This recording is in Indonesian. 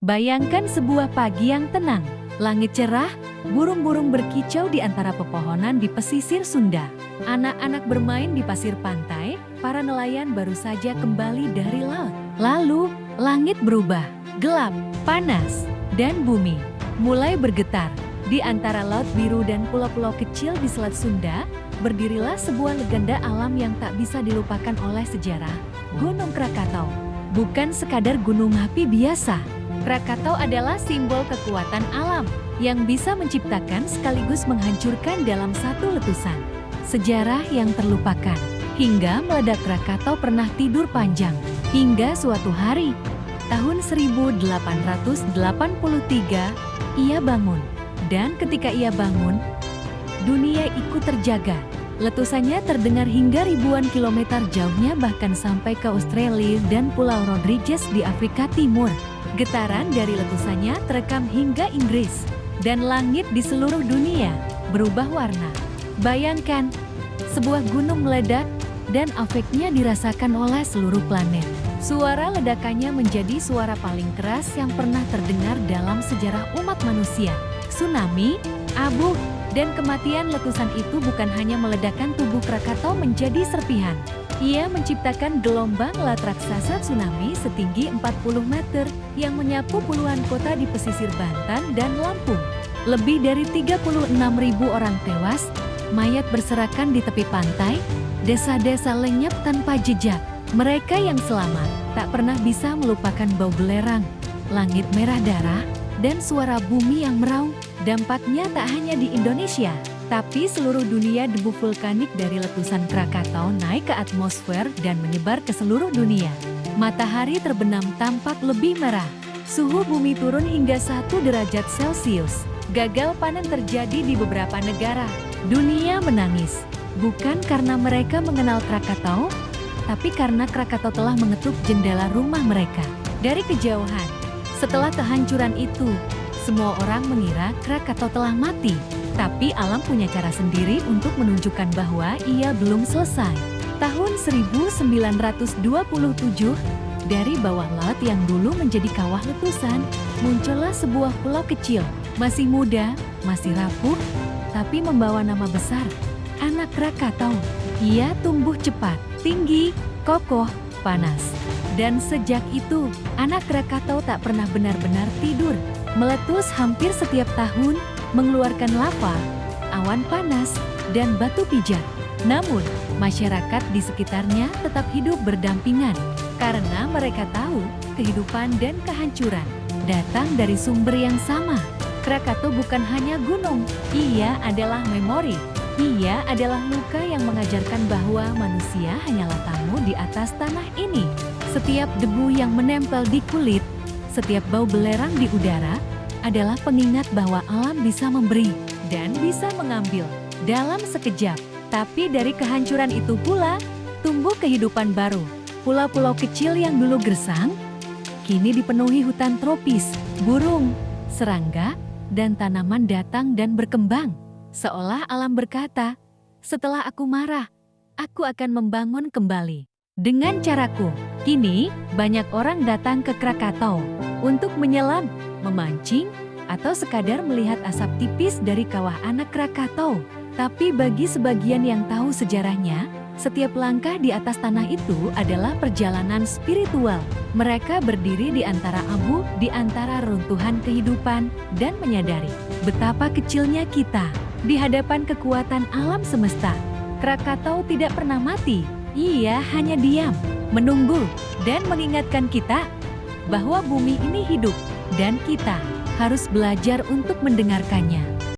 Bayangkan sebuah pagi yang tenang, langit cerah, burung-burung berkicau di antara pepohonan di pesisir Sunda. Anak-anak bermain di pasir pantai, para nelayan baru saja kembali dari laut. Lalu, langit berubah, gelap, panas, dan bumi mulai bergetar. Di antara laut biru dan pulau-pulau kecil di Selat Sunda, berdirilah sebuah legenda alam yang tak bisa dilupakan oleh sejarah, Gunung Krakatau. Bukan sekadar gunung api biasa, Krakatau adalah simbol kekuatan alam yang bisa menciptakan sekaligus menghancurkan dalam satu letusan. Sejarah yang terlupakan. Hingga meledak Krakatau pernah tidur panjang. Hingga suatu hari, tahun 1883, ia bangun. Dan ketika ia bangun, dunia ikut terjaga. Letusannya terdengar hingga ribuan kilometer jauhnya, bahkan sampai ke Australia dan Pulau Rodrigues di Afrika Timur. Getaran dari letusannya terekam hingga Inggris, dan langit di seluruh dunia berubah warna. Bayangkan, sebuah gunung meledak, dan efeknya dirasakan oleh seluruh planet. Suara ledakannya menjadi suara paling keras yang pernah terdengar dalam sejarah umat manusia. Tsunami, abu, dan kematian letusan itu bukan hanya meledakkan tubuh Krakatau menjadi serpihan. Ia menciptakan gelombang laut raksasa tsunami setinggi 40 meter yang menyapu puluhan kota di pesisir Banten dan Lampung. Lebih dari 36.000 orang tewas, mayat berserakan di tepi pantai, desa-desa lenyap tanpa jejak. Mereka yang selamat tak pernah bisa melupakan bau belerang, langit merah darah, dan suara bumi yang meraung. Dampaknya tak hanya di Indonesia, tapi seluruh dunia. Debu vulkanik dari letusan Krakatau naik ke atmosfer dan menyebar ke seluruh dunia. Matahari terbenam tampak lebih merah. Suhu bumi turun hingga 1 derajat Celcius. Gagal panen terjadi di beberapa negara. Dunia menangis, bukan karena mereka mengenal Krakatau, tapi karena Krakatau telah mengetuk jendela rumah mereka. Dari kejauhan, setelah kehancuran itu, semua orang mengira Krakatau telah mati. Tapi alam punya cara sendiri untuk menunjukkan bahwa ia belum selesai. Tahun 1927, dari bawah laut yang dulu menjadi kawah letusan, muncullah sebuah pulau kecil. Masih muda, masih rapuh, tapi membawa nama besar. Anak Krakatau. Ia tumbuh cepat, tinggi, kokoh, panas. Dan sejak itu, anak Krakatau tak pernah benar-benar tidur. Meletus hampir setiap tahun, mengeluarkan lava, awan panas, dan batu pijat. Namun, masyarakat di sekitarnya tetap hidup berdampingan, karena mereka tahu kehidupan dan kehancuran datang dari sumber yang sama. Krakatau bukan hanya gunung, ia adalah memori. Ia adalah luka yang mengajarkan bahwa manusia hanyalah tamu di atas tanah ini. Setiap debu yang menempel di kulit, setiap bau belerang di udara, adalah pengingat bahwa alam bisa memberi dan bisa mengambil dalam sekejap. Tapi dari kehancuran itu pula, tumbuh kehidupan baru. Pulau-pulau kecil yang dulu gersang, kini dipenuhi hutan tropis, burung, serangga, dan tanaman datang dan berkembang. Seolah alam berkata, setelah aku marah, aku akan membangun kembali. Dengan caraku, kini banyak orang datang ke Krakatau untuk menyelam, memancing, atau sekadar melihat asap tipis dari kawah anak Krakatau. Tapi bagi sebagian yang tahu sejarahnya, setiap langkah di atas tanah itu adalah perjalanan spiritual. Mereka berdiri di antara abu, di antara runtuhan kehidupan, dan menyadari betapa kecilnya kita di hadapan kekuatan alam semesta. Krakatau tidak pernah mati. Ia hanya diam, menunggu, dan mengingatkan kita bahwa bumi ini hidup, dan kita harus belajar untuk mendengarkannya.